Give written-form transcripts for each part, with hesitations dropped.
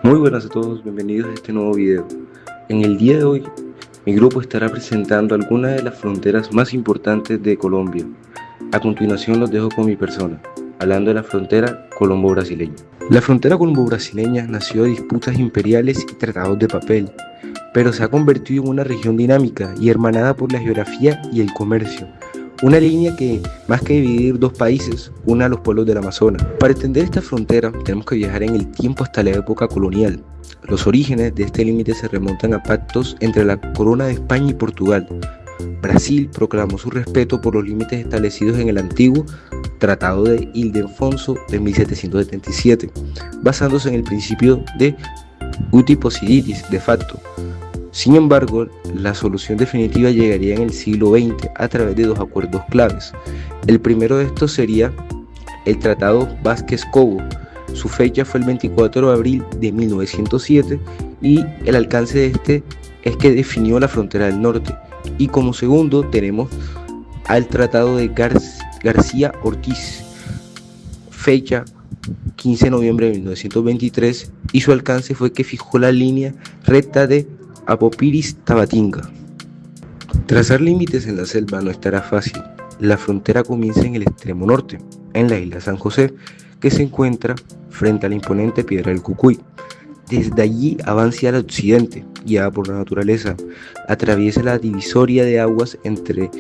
Muy buenas a todos, bienvenidos a este nuevo video. En el día de hoy, mi grupo estará presentando algunas de las fronteras más importantes de Colombia. A continuación los dejo con mi persona, hablando de la frontera colombo-brasileña. La frontera colombo-brasileña nació de disputas imperiales y tratados de papel, pero se ha convertido en una región dinámica y hermanada por la geografía y el comercio. Una línea que, más que dividir dos países, une a los pueblos del Amazonas. Para entender esta frontera, tenemos que viajar en el tiempo hasta la época colonial. Los orígenes de este límite se remontan a pactos entre la Corona de España y Portugal. Brasil proclamó su respeto por los límites establecidos en el antiguo Tratado de Ildefonso de 1777, basándose en el principio de uti possidetis de facto. Sin embargo, la solución definitiva llegaría en el siglo XX a través de dos acuerdos claves. El primero de estos sería el Tratado Vázquez-Cobo. Su fecha fue el 24 de abril de 1907 y el alcance de este es que definió la frontera del norte. Y como segundo tenemos al Tratado de García-Ortiz, fecha 15 de noviembre de 1923, y su alcance fue que fijó la línea recta de Apopiris-Tabatinga. Trazar límites en la selva no estará fácil. La frontera comienza en el extremo norte, en la isla San José, que se encuentra frente a la imponente Piedra del Cucuy. Desde allí avanza al occidente, guiada por la naturaleza, atraviesa la divisoria de aguas entre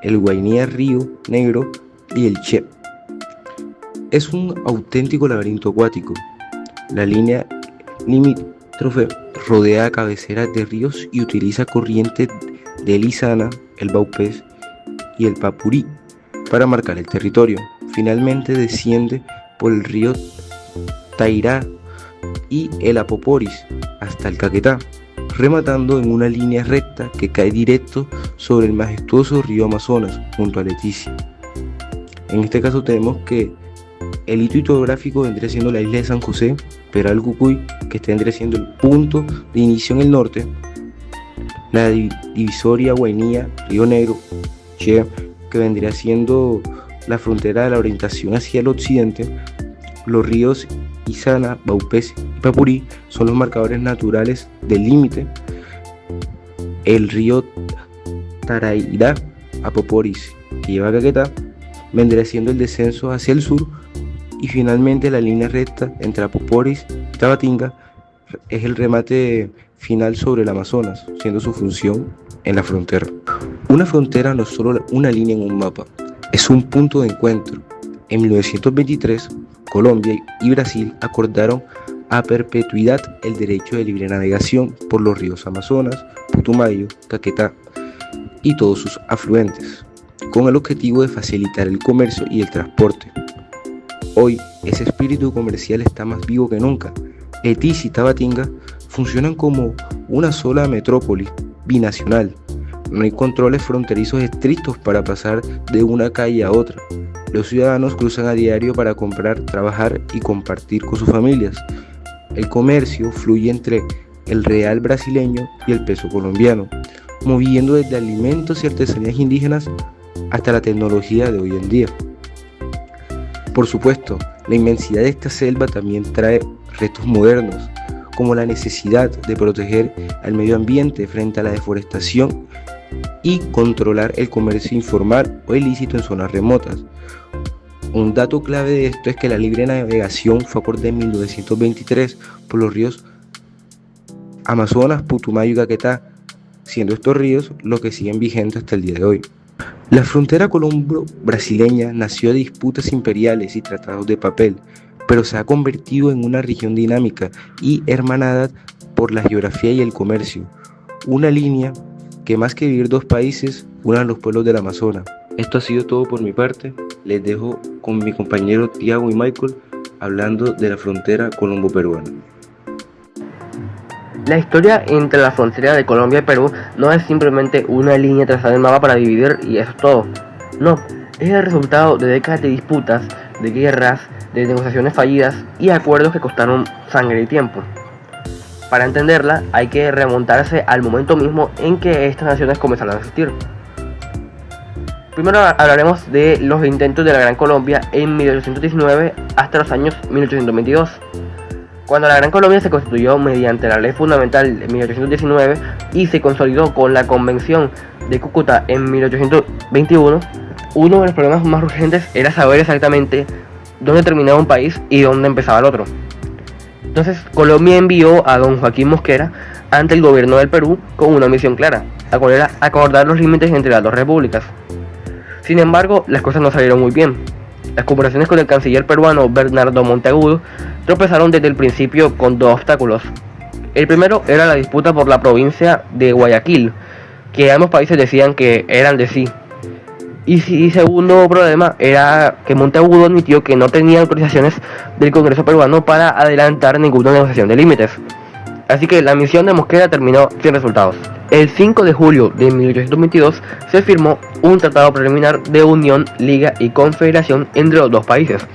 el Guainía Río Negro y el Che. Es un auténtico laberinto acuático. La línea limítrofe rodea cabeceras de ríos y utiliza corrientes del Isana, el Baupés y el Papurí para marcar el territorio. Finalmente desciende por el río Tairá y el Apoporis hasta el Caquetá, rematando en una línea recta que cae directo sobre el majestuoso río Amazonas junto a Leticia. En este caso tenemos que el hito hidrográfico vendría siendo la isla de San José, Piedra del Cucuy, que vendría siendo el punto de inicio en el norte, la divisoria Guainía, Río Negro, Che, que vendría siendo la frontera de la orientación hacia el occidente. Los ríos Isana, Baupés y Papurí son los marcadores naturales del límite. El río Tarairá, Apoporis, que lleva a Caquetá, vendría siendo el descenso hacia el sur. Y finalmente la línea recta entre Apoporis y Tabatinga es el remate final sobre el Amazonas, siendo su función en la frontera. Una frontera no es solo una línea en un mapa, es un punto de encuentro. En 1923, Colombia y Brasil acordaron a perpetuidad el derecho de libre navegación por los ríos Amazonas, Putumayo, Caquetá y todos sus afluentes, con el objetivo de facilitar el comercio y el transporte. Hoy, ese espíritu comercial está más vivo que nunca. Leticia y Tabatinga funcionan como una sola metrópoli binacional. No hay controles fronterizos estrictos para pasar de una calle a otra. Los ciudadanos cruzan a diario para comprar, trabajar y compartir con sus familias. El comercio fluye entre el real brasileño y el peso colombiano, moviendo desde alimentos y artesanías indígenas hasta la tecnología de hoy en día. Por supuesto, la inmensidad de esta selva también trae retos modernos, como la necesidad de proteger al medio ambiente frente a la deforestación y controlar el comercio informal o ilícito en zonas remotas. Un dato clave de esto es que la libre navegación fue acordada en 1923 por los ríos Amazonas, Putumayo y Caquetá, siendo estos ríos los que siguen vigentes hasta el día de hoy. La frontera colombo-brasileña nació de disputas imperiales y tratados de papel, pero se ha convertido en una región dinámica y hermanada por la geografía y el comercio. Una línea que más que vivir dos países, une a los pueblos del Amazonas. Esto ha sido todo por mi parte. Les dejo con mi compañero Tiago y Michael hablando de la frontera colombo-peruana. La historia entre la frontera de Colombia y Perú no es simplemente una línea trazada en el mapa para dividir y eso es todo. No, es el resultado de décadas de disputas, de guerras, de negociaciones fallidas y acuerdos que costaron sangre y tiempo. Para entenderla hay que remontarse al momento mismo en que estas naciones comenzaron a existir. Primero hablaremos de los intentos de la Gran Colombia en 1819 hasta los años 1822. Cuando la Gran Colombia se constituyó mediante la Ley Fundamental de 1819 y se consolidó con la Convención de Cúcuta en 1821, uno de los problemas más urgentes era saber exactamente dónde terminaba un país y dónde empezaba el otro. Entonces Colombia envió a don Joaquín Mosquera ante el gobierno del Perú con una misión clara, la cual era acordar los límites entre las dos repúblicas. Sin embargo, las cosas no salieron muy bien. Las conversaciones con el canciller peruano Bernardo Monteagudo tropezaron desde el principio con dos obstáculos. El primero era la disputa por la provincia de Guayaquil, que ambos países decían que eran de sí. Y segundo problema era que Monteagudo admitió que no tenía autorizaciones del Congreso peruano para adelantar ninguna negociación de límites. Así que la misión de Mosquera terminó sin resultados. El 5 de julio de 1822 se firmó un tratado preliminar de unión, liga y confederación entre los dos países.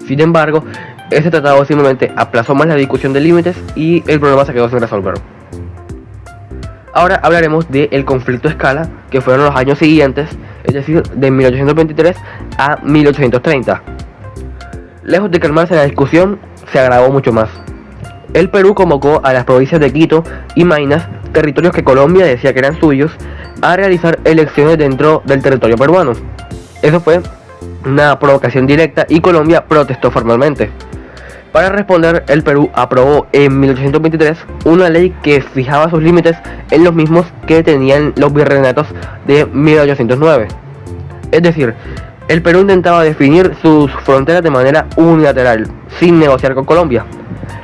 Sin embargo, ese tratado simplemente aplazó más la discusión de límites y el problema se quedó sin resolver. Ahora hablaremos del conflicto a escala, que fueron los años siguientes, es decir, de 1823 a 1830. Lejos de calmarse la discusión, se agravó mucho más. El Perú convocó a las provincias de Quito y Maynas, territorios que Colombia decía que eran suyos, a realizar elecciones dentro del territorio peruano. Eso fue una provocación directa y Colombia protestó formalmente. Para responder, el Perú aprobó en 1823 una ley que fijaba sus límites en los mismos que tenían los virreinatos de 1809. Es decir, el Perú intentaba definir sus fronteras de manera unilateral, sin negociar con Colombia.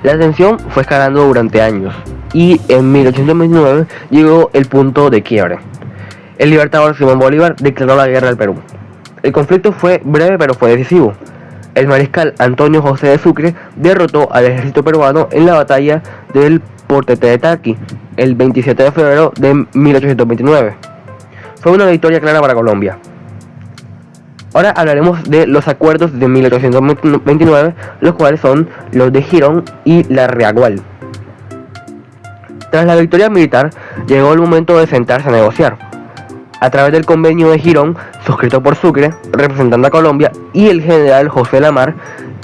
La tensión fue escalando durante años y en 1829 llegó el punto de quiebre. El libertador Simón Bolívar declaró la guerra al Perú. El conflicto fue breve pero fue decisivo. El mariscal Antonio José de Sucre derrotó al ejército peruano en la batalla del Portete de Taqui el 27 de febrero de 1829. Fue una victoria clara para Colombia. Ahora hablaremos de los acuerdos de 1829, los cuales son los de Girón y la Reagual. Tras la victoria militar, llegó el momento de sentarse a negociar. A través del convenio de Girón, suscrito por Sucre, representando a Colombia, y el general José Lamar,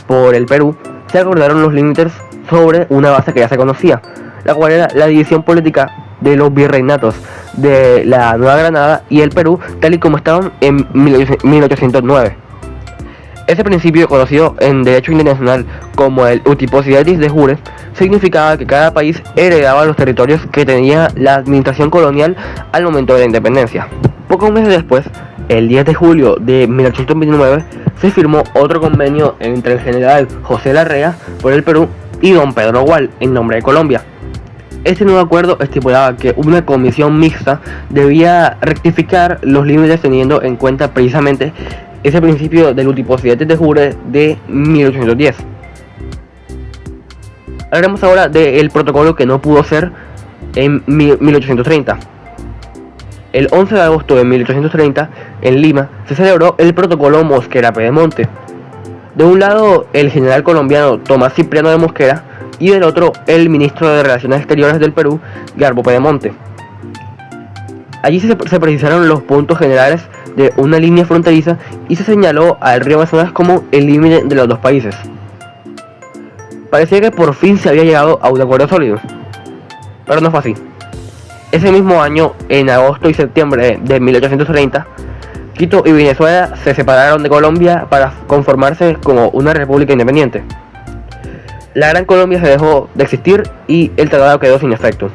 por el Perú, se acordaron los límites sobre una base que ya se conocía, la cual era la división política de los virreinatos de la Nueva Granada y el Perú, tal y como estaban en 1809. Ese principio, conocido en derecho internacional como el uti possidetis de jure, significaba que cada país heredaba los territorios que tenía la administración colonial al momento de la independencia. Pocos meses después, el 10 de julio de 1829, se firmó otro convenio entre el general José Larrea por el Perú y don Pedro Gual en nombre de Colombia. Este nuevo acuerdo estipulaba que una comisión mixta debía rectificar los límites teniendo en cuenta precisamente ese principio del uti possidetis de jure de 1810. Hablaremos ahora del protocolo que no pudo ser en 1830. El 11 de agosto de 1830, en Lima, se celebró el protocolo Mosquera-Pedemonte. De un lado, el general colombiano Tomás Cipriano de Mosquera, y del otro, el ministro de Relaciones Exteriores del Perú, Garbo Pedemonte. Allí se precisaron los puntos generales de una línea fronteriza y se señaló al río Amazonas como el límite de los dos países. Parecía que por fin se había llegado a un acuerdo sólido, pero no fue así. Ese mismo año, en agosto y septiembre de 1830, Quito y Venezuela se separaron de Colombia para conformarse como una república independiente. La Gran Colombia se dejó de existir y el tratado quedó sin efecto.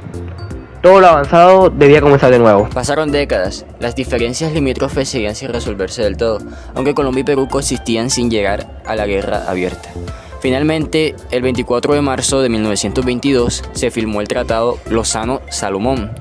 Todo lo avanzado debía comenzar de nuevo. Pasaron décadas, las diferencias limítrofes seguían sin resolverse del todo, aunque Colombia y Perú coexistían sin llegar a la guerra abierta. Finalmente, el 24 de marzo de 1922 se firmó el Tratado Lozano-Salomón.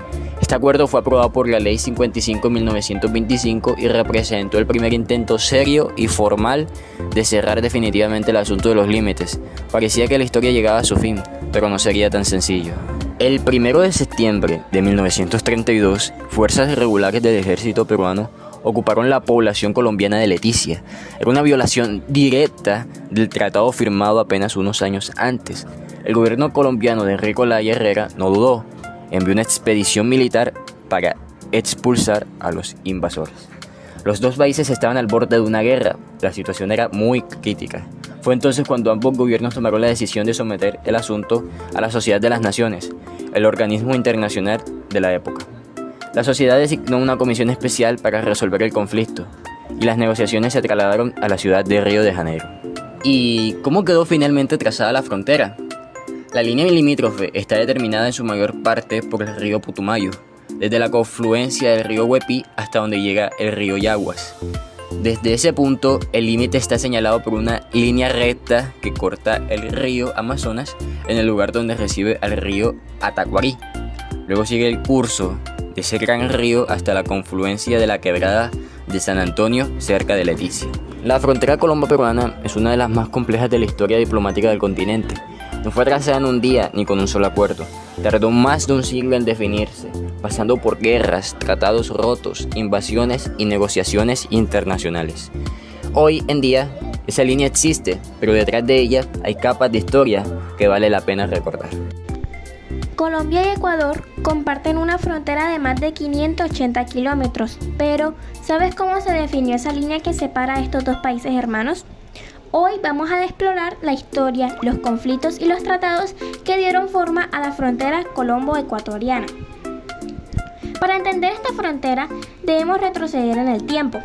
Este acuerdo fue aprobado por la Ley 55 de 1925 y representó el primer intento serio y formal de cerrar definitivamente el asunto de los límites. Parecía que la historia llegaba a su fin, pero no sería tan sencillo. El 1 de septiembre de 1932, fuerzas irregulares del ejército peruano ocuparon la población colombiana de Leticia. Era una violación directa del tratado firmado apenas unos años antes. El gobierno colombiano de Enrique Olaya Herrera no dudó. Envió una expedición militar para expulsar a los invasores. Los dos países estaban al borde de una guerra. La situación era muy crítica. Fue entonces cuando ambos gobiernos tomaron la decisión de someter el asunto a la Sociedad de las Naciones, el organismo internacional de la época. La sociedad designó una comisión especial para resolver el conflicto y las negociaciones se trasladaron a la ciudad de Río de Janeiro. ¿Y cómo quedó finalmente trazada la frontera? La línea limítrofe está determinada en su mayor parte por el río Putumayo, desde la confluencia del río Huepi hasta donde llega el río Yaguas. Desde ese punto, el límite está señalado por una línea recta que corta el río Amazonas en el lugar donde recibe al río Atacuarí. Luego sigue el curso de ese gran río hasta la confluencia de la quebrada de San Antonio cerca de Leticia. La frontera colombo-peruana es una de las más complejas de la historia diplomática del continente. No fue trazada en un día ni con un solo acuerdo. Tardó más de un siglo en definirse, pasando por guerras, tratados rotos, invasiones y negociaciones internacionales. Hoy en día, esa línea existe, pero detrás de ella hay capas de historia que vale la pena recordar. Colombia y Ecuador comparten una frontera de más de 580 kilómetros, pero ¿sabes cómo se definió esa línea que separa a estos dos países hermanos? Hoy vamos a explorar la historia, los conflictos y los tratados que dieron forma a la frontera colombo-ecuatoriana. Para entender esta frontera, debemos retroceder en el tiempo.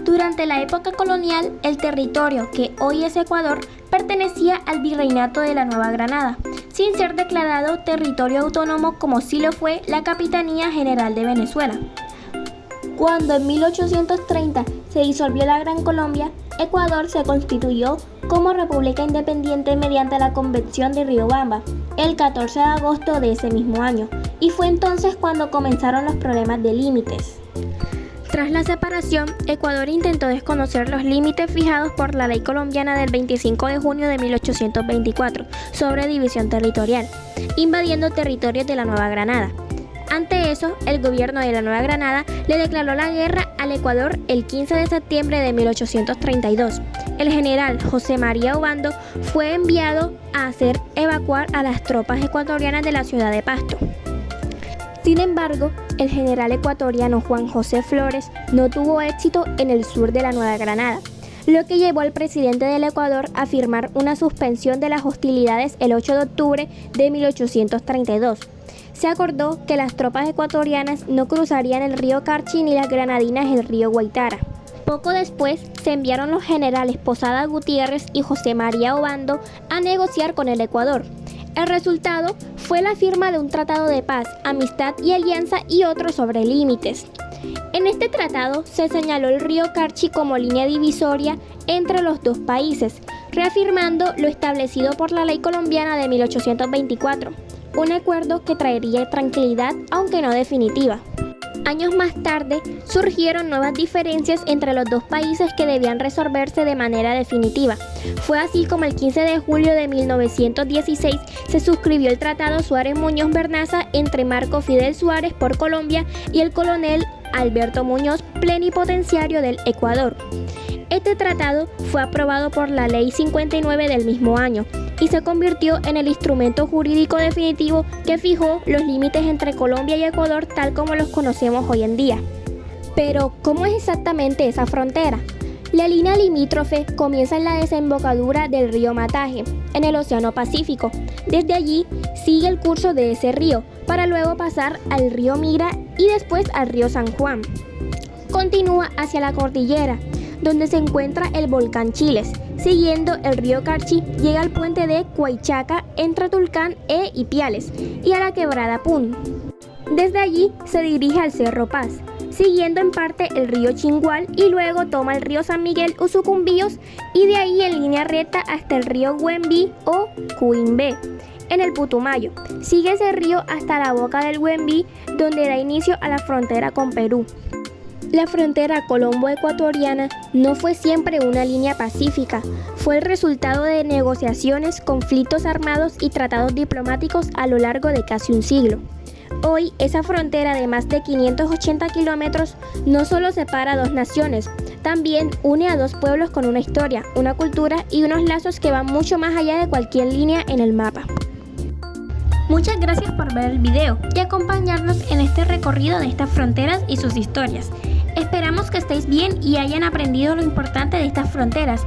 Durante la época colonial, el territorio que hoy es Ecuador pertenecía al Virreinato de la Nueva Granada, sin ser declarado territorio autónomo como sí lo fue la Capitanía General de Venezuela. Cuando en 1830 se disolvió la Gran Colombia, Ecuador se constituyó como república independiente mediante la Convención de Riobamba, el 14 de agosto de ese mismo año, y fue entonces cuando comenzaron los problemas de límites. Tras la separación, Ecuador intentó desconocer los límites fijados por la ley colombiana del 25 de junio de 1824 sobre división territorial, invadiendo territorios de la Nueva Granada. Ante eso, el gobierno de la Nueva Granada le declaró la guerra al Ecuador el 15 de septiembre de 1832. El general José María Obando fue enviado a hacer evacuar a las tropas ecuatorianas de la ciudad de Pasto. Sin embargo, el general ecuatoriano Juan José Flores no tuvo éxito en el sur de la Nueva Granada, lo que llevó al presidente del Ecuador a firmar una suspensión de las hostilidades el 8 de octubre de 1832. Se acordó que las tropas ecuatorianas no cruzarían el río Carchi ni las granadinas el río Guaitara. Poco después se enviaron los generales Posada Gutiérrez y José María Obando a negociar con el Ecuador. El resultado fue la firma de un tratado de paz, amistad y alianza y otros sobre límites. En este tratado se señaló el río Carchi como línea divisoria entre los dos países, reafirmando lo establecido por la ley colombiana de 1824. Un acuerdo que traería tranquilidad, aunque no definitiva. Años más tarde, surgieron nuevas diferencias entre los dos países que debían resolverse de manera definitiva. Fue así como el 15 de julio de 1916 se suscribió el Tratado Suárez-Muñoz Bernaza entre Marco Fidel Suárez por Colombia y el coronel Alberto Muñoz, plenipotenciario del Ecuador. Este tratado fue aprobado por la Ley 59 del mismo año y se convirtió en el instrumento jurídico definitivo que fijó los límites entre Colombia y Ecuador tal como los conocemos hoy en día. Pero, ¿cómo es exactamente esa frontera? La línea limítrofe comienza en la desembocadura del río Mataje, en el Océano Pacífico. Desde allí sigue el curso de ese río, para luego pasar al río Mira y después al río San Juan. Continúa hacia la cordillera, donde se encuentra el volcán Chiles. Siguiendo el río Carchi, llega al puente de Cuaychaca entre Tulcán e Ipiales y a la quebrada Pun. Desde allí se dirige al Cerro Paz, siguiendo en parte el río Chingual y luego toma el río San Miguel Usucumbíos y de ahí en línea recta hasta el río Güembí o Cuimbé, en el Putumayo. Sigue ese río hasta la boca del Güembí, donde da inicio a la frontera con Perú. La frontera colombo-ecuatoriana no fue siempre una línea pacífica, fue el resultado de negociaciones, conflictos armados y tratados diplomáticos a lo largo de casi un siglo. Hoy, esa frontera de más de 580 kilómetros no solo separa a dos naciones, también une a dos pueblos con una historia, una cultura y unos lazos que van mucho más allá de cualquier línea en el mapa. Muchas gracias por ver el video y acompañarnos en este recorrido de estas fronteras y sus historias. Esperamos que estéis bien y hayan aprendido lo importante de estas fronteras.